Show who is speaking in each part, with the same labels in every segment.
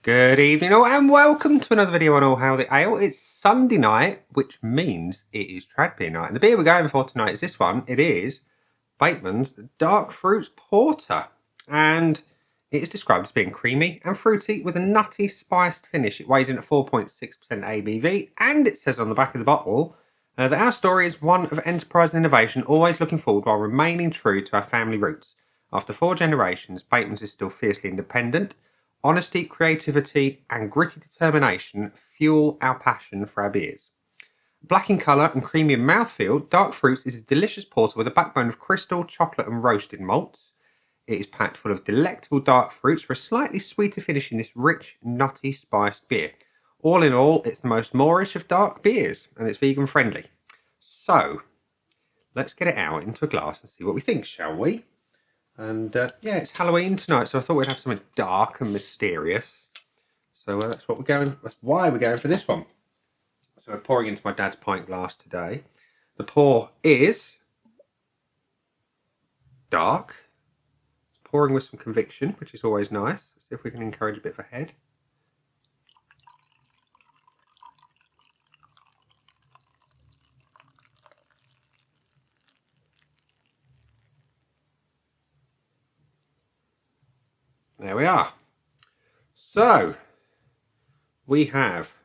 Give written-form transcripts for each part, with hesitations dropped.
Speaker 1: Good evening all and welcome to another video on All Hail the Ale. It's Sunday night, which means it is trad beer night. And the beer we're going for tonight is this one. It is Batemans Dark Fruits Porter. And it is described as being creamy and fruity with a nutty spiced finish. It weighs in at 4.6% ABV, and it says on the back of the bottle that our story is one of enterprise and innovation, always looking forward while remaining true to our family roots. After 4 generations, Batemans is still fiercely independent. Honesty, creativity, and gritty determination fuel our passion for our beers. Black in colour and creamy in mouthfeel, Dark Fruits is a delicious porter with a backbone of crystal, chocolate, and roasted malts. It is packed full of delectable dark fruits for a slightly sweeter finish in this rich, nutty, spiced beer. All in all, it's the most Moorish of dark beers, and it's vegan friendly. So, let's get it out into a glass and see what we think, shall we? And yeah, it's Halloween tonight, so I thought we'd have something dark and mysterious. So that's what we're going. That's why we're going for this one. So we're pouring into my dad's pint glass today. The pour is dark. It's pouring with some conviction, which is always nice. See if we can encourage a bit of a head. There we are. So, we have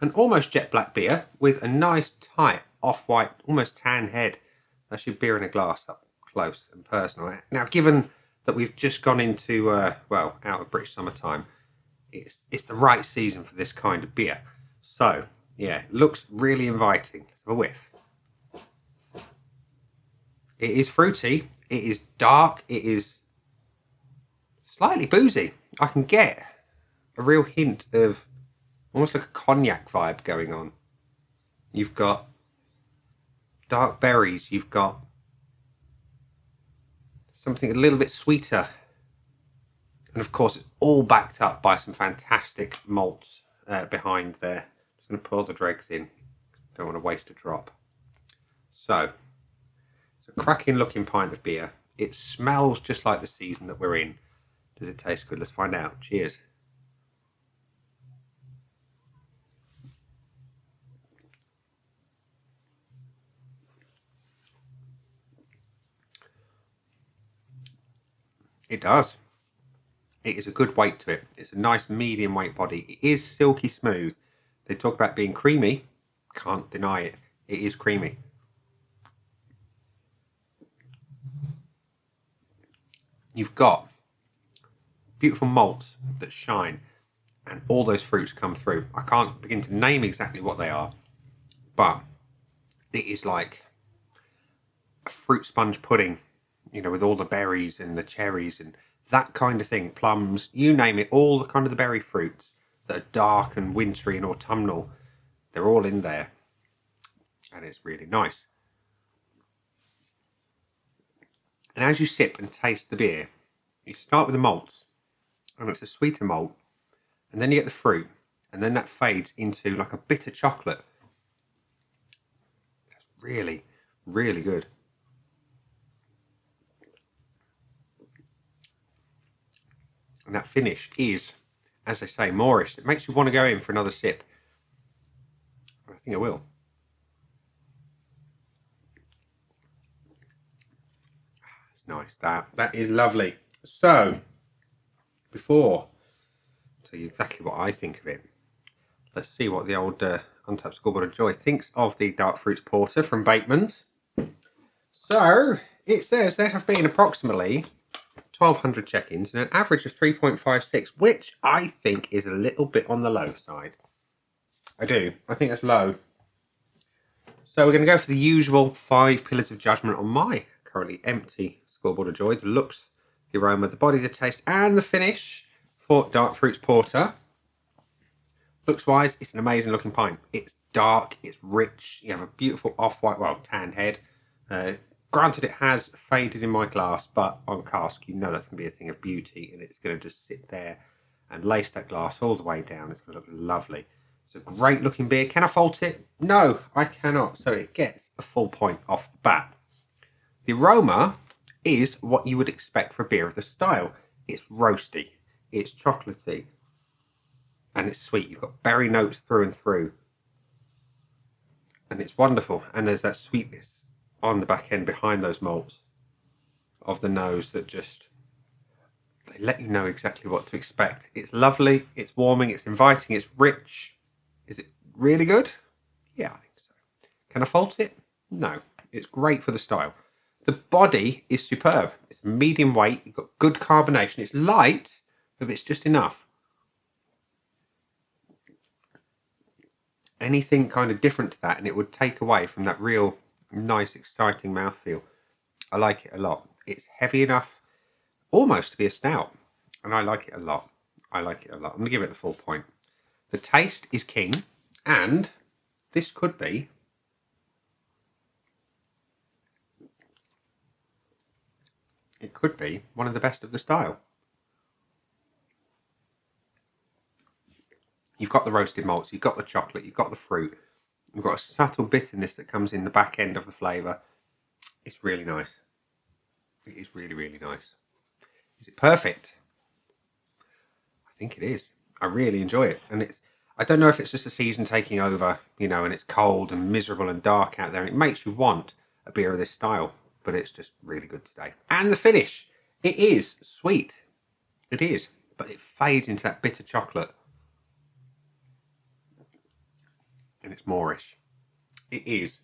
Speaker 1: an almost jet black beer with a nice tight off-white, almost tan head. That's your beer in a glass up close and personal. Now, given that we've just gone into, out of British summertime, it's the right season for this kind of beer. So, yeah, it looks really inviting. Let's have a whiff. It is fruity. It is dark. It is slightly boozy. I can get a real hint of almost like a cognac vibe going on. You've got dark berries. You've got something a little bit sweeter. And of course, it's all backed up by some fantastic malts behind there. Just going to pour the dregs in. Don't want to waste a drop. So, it's a cracking looking pint of beer. It smells just like the season that we're in. Does it taste good? Let's find out. Cheers. It does. It is a good weight to it. It's a nice medium weight body. It is silky smooth. They talk about being creamy. Can't deny it. It is creamy. You've got beautiful malts that shine, and all those fruits come through. I can't begin to name exactly what they are, but it is like a fruit sponge pudding, with all the berries and the cherries and that kind of thing, plums, you name it, all the kind of the berry fruits that are dark and wintry and autumnal, they're all in there, and it's really nice. And as you sip and taste the beer, you start with the malts, and it's a sweeter malt, and then you get the fruit, and then that fades into like a bitter chocolate. That's really, really good. And that finish is, as they say, Moorish. It makes you want to go in for another sip. I think I will. That's nice. That is lovely. So, before I tell you exactly what I think of it, let's see what the old Untapped Scoreboard of Joy thinks of the Dark Fruits Porter from Batemans. So, it says there have been approximately 1,200 check-ins and an average of 3.56, which I think is a little bit on the low side. I do. I think that's low. So we're going to go for the usual 5 pillars of judgment on my currently empty Scoreboard of Joy. The looks, the aroma, the body, the taste, and the finish for Dark Fruits Porter. Looks-wise, it's an amazing looking pint. It's dark, it's rich, you have a beautiful off-white, tanned head. Granted, it has faded in my glass, but on cask, that's going to be a thing of beauty, and it's going to just sit there and lace that glass all the way down. It's going to look lovely. It's a great looking beer. Can I fault it? No, I cannot. So it gets a full point off the bat. The aroma is what you would expect for a beer of the style. It's roasty. It's chocolatey. And it's sweet. You've got berry notes through and through. And it's wonderful. And there's that sweetness on the back end behind those malts of the nose that just, they let you know exactly what to expect. It's lovely, it's warming, it's inviting, it's rich. Is it really good? Yeah, I think so. Can I fault it? No. It's great for the style. The body is superb. It's medium weight, you've got good carbonation. It's light, but it's just enough. Anything kind of different to that and it would take away from that real nice, exciting mouthfeel. I like it a lot. It's heavy enough almost to be a stout. And I like it a lot. I like it a lot. I'm going to give it the full point. The taste is king. And this could be one of the best of the style. You've got the roasted malts, you've got the chocolate, you've got the fruit. You've got a subtle bitterness that comes in the back end of the flavour. It's really nice. It is really, really nice. Is it perfect? I think it is. I really enjoy it. And I don't know if it's just the season taking over, you know, and it's cold and miserable and dark out there. And it makes you want a beer of this style. But it's just really good today. And the finish. It is sweet. It is. But it fades into that bitter chocolate. And it's moreish. It is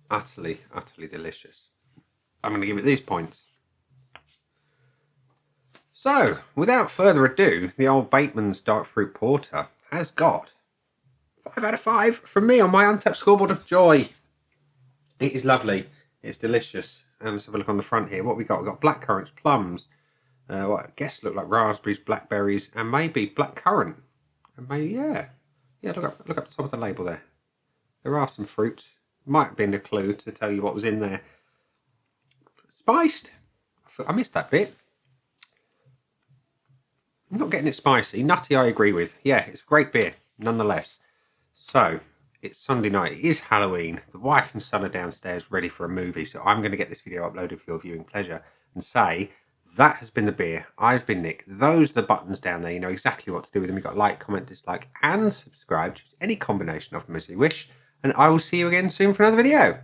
Speaker 1: utterly, utterly delicious. I'm going to give it these points. So, without further ado, the old Batemans Dark Fruit Porter has got 5 out of 5 from me on my Untapped scoreboard of joy. It is lovely. It's delicious. And let's have a look on the front here. What we got? We've got blackcurrants, plums, what I guess look like raspberries, blackberries, and maybe blackcurrant. And maybe, yeah, look up the top of the label there. There are some fruits. Might have been a clue to tell you what was in there. Spiced. I missed that bit. I'm not getting it spicy. Nutty, I agree with. Yeah, it's a great beer, nonetheless. So, it's Sunday night. It is Halloween. The wife and son are downstairs ready for a movie. So I'm going to get this video uploaded for your viewing pleasure and say, that has been the beer. I've been Nick. Those are the buttons down there. You know exactly what to do with them. You've got like, comment, dislike, and subscribe. Choose any combination of them as you wish. And I will see you again soon for another video.